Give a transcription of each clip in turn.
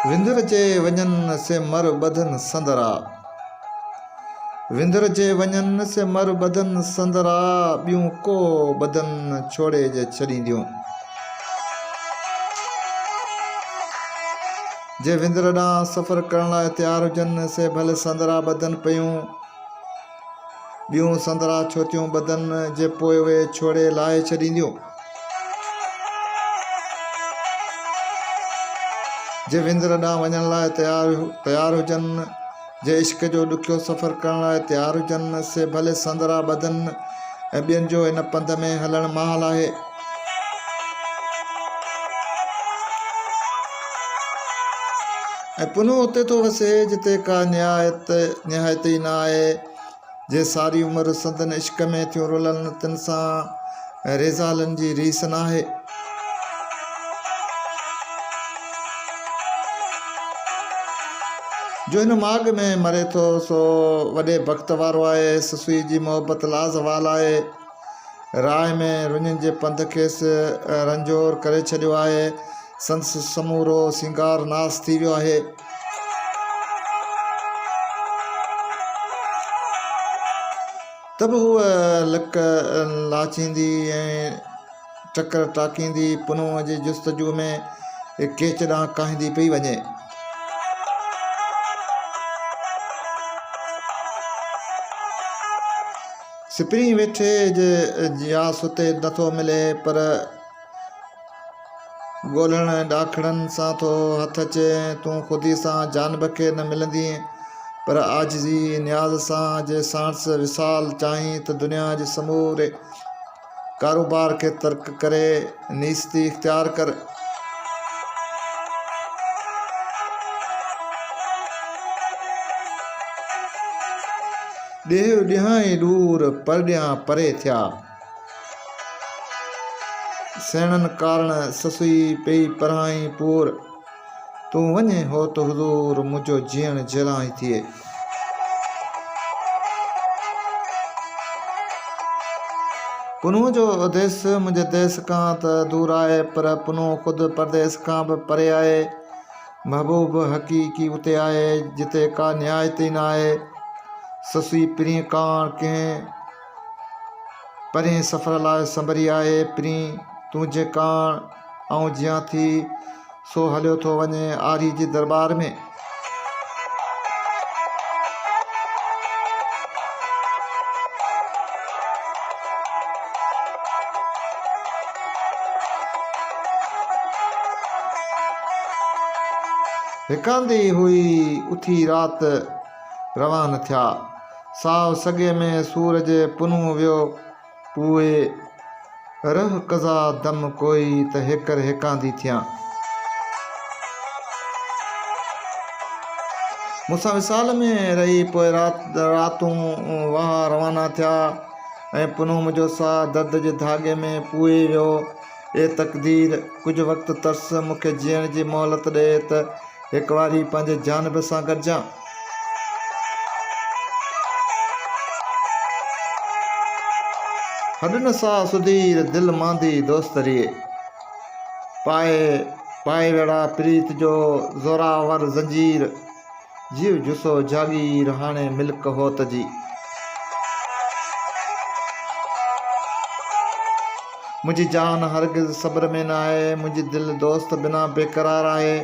विंदर जे वञनि से मर बधन संदरा, विंदर जे वञनि से मर बधन संदरा, ॿियूं को बदन छोड़े जे छॾींदियूं। जे विंदर ॾांहुं सफ़र करण लाइ तयारु हुजनि से भले संदरा बदन पियूं, ॿियूं संदरा छो थियूं बदन जे पोइ उहे छोड़े लाहे छॾींदियूं। जे विंदर ॾांहुं वञण लाइ तयारु हुजनि, जे इश्क जो ॾुखियो सफ़र करण लाइ तयारु हुजनि से भले संदरा बदन, ऐं ॿियनि जो हिन पंध में हलणु महाल आहे। ऐं पुनो उते थो वसे जिते का निहायत ई न आहे। जे सारी उमिरि संदन इश्क में थियूं रुलनि, तिन सां रेज़ालनि जी रीस न आहे। जो हिन माॻ में मरे थो सो वॾे बख़्त वारो आहे। ससुई जी मोहबत लाज़वाल आहे। राह में रुञनि जे पंध खेसि रंजोर करे छॾियो आहे। संदसि समूरो सिंगार नास थी वियो आहे। त बि हूअ लक लाचींदी ऐं टकर टाकींदी पुनूअ जी जुस्तजू में केच ॾांहुं काहींदी पई वञे। सिपरी वेठे या सुते नथो मिले, पर ॻोल्हण ॾाखड़नि सां थो हथ अचे। तूं ख़ुदी सां जानब खे न मिलंदी, पर आजिज़ी न्याज़ सां जे साणस विसाल चाहीं त दुनिया जे समूरे कारोबार खे तर्क करे नीस्ती इख्तियार कर। ॾेह ॾियां ई ॾूर परॾियां परे थिया, सेणनि कारण ससुई पई पराई पूर। तूं वञे हो त हुज़ूर मुंहिंजो जीअण जलां थिए। पुनूअ जो देस मुंहिंजे देस खां त दूर आहे, पर पुनू ख़ुदि परदेस खां बि परे आहे। महबूब हक़ीक़ी उते आहे जिते का निहायत ई न आहे। ससुई पिरी काण कंहिं परे सफ़र लाइ संभरी आहे। पिरी तूं जे काण आऊं जियां थी सो हलियो थो वञे आरी जी दरबार में। हिकांदी हुई उथी राति रवान थिया। साव सॻे में सूरज पुनू वियो पूए, रह कज़ा दम कोई त हेकर हिकांदी थियां। मूंसां विसाल में रही पोइ रातूं वाह रवाना थिया, ऐं पुनू मुंहिंजो साह दर्द जे धागे में पूए वियो। ए तक़दीर, कुझु वक़्तु तरस मूंखे जीअण जी मोहलत ॾे त हिकु वारी पंहिंजे जानब सां गॾिजां। हॾनि सां सुधीर दिलि मांदी दोस्तरीअ, पाए वेड़ा प्रीत जो ज़ोरावर ज़ंजीर। जीव जुसो जागीर हाणे मिल्क होत जी। मुंहिंजी जान हरगिज़ सब्र में न आहे। मुंहिंजी दिलि दोस्त बिना बेक़रार आहे,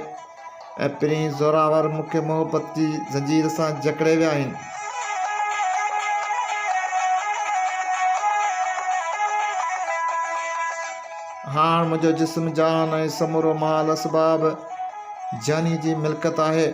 ऐं पिरी ज़ोरावर मूंखे मोहबत जी ज़ंजीर सां जकड़े विया आहिनि। हाण मुंहिंजो जिस्म जान ऐं समूरो माल असबाब जानी जी मिल्कत आहे।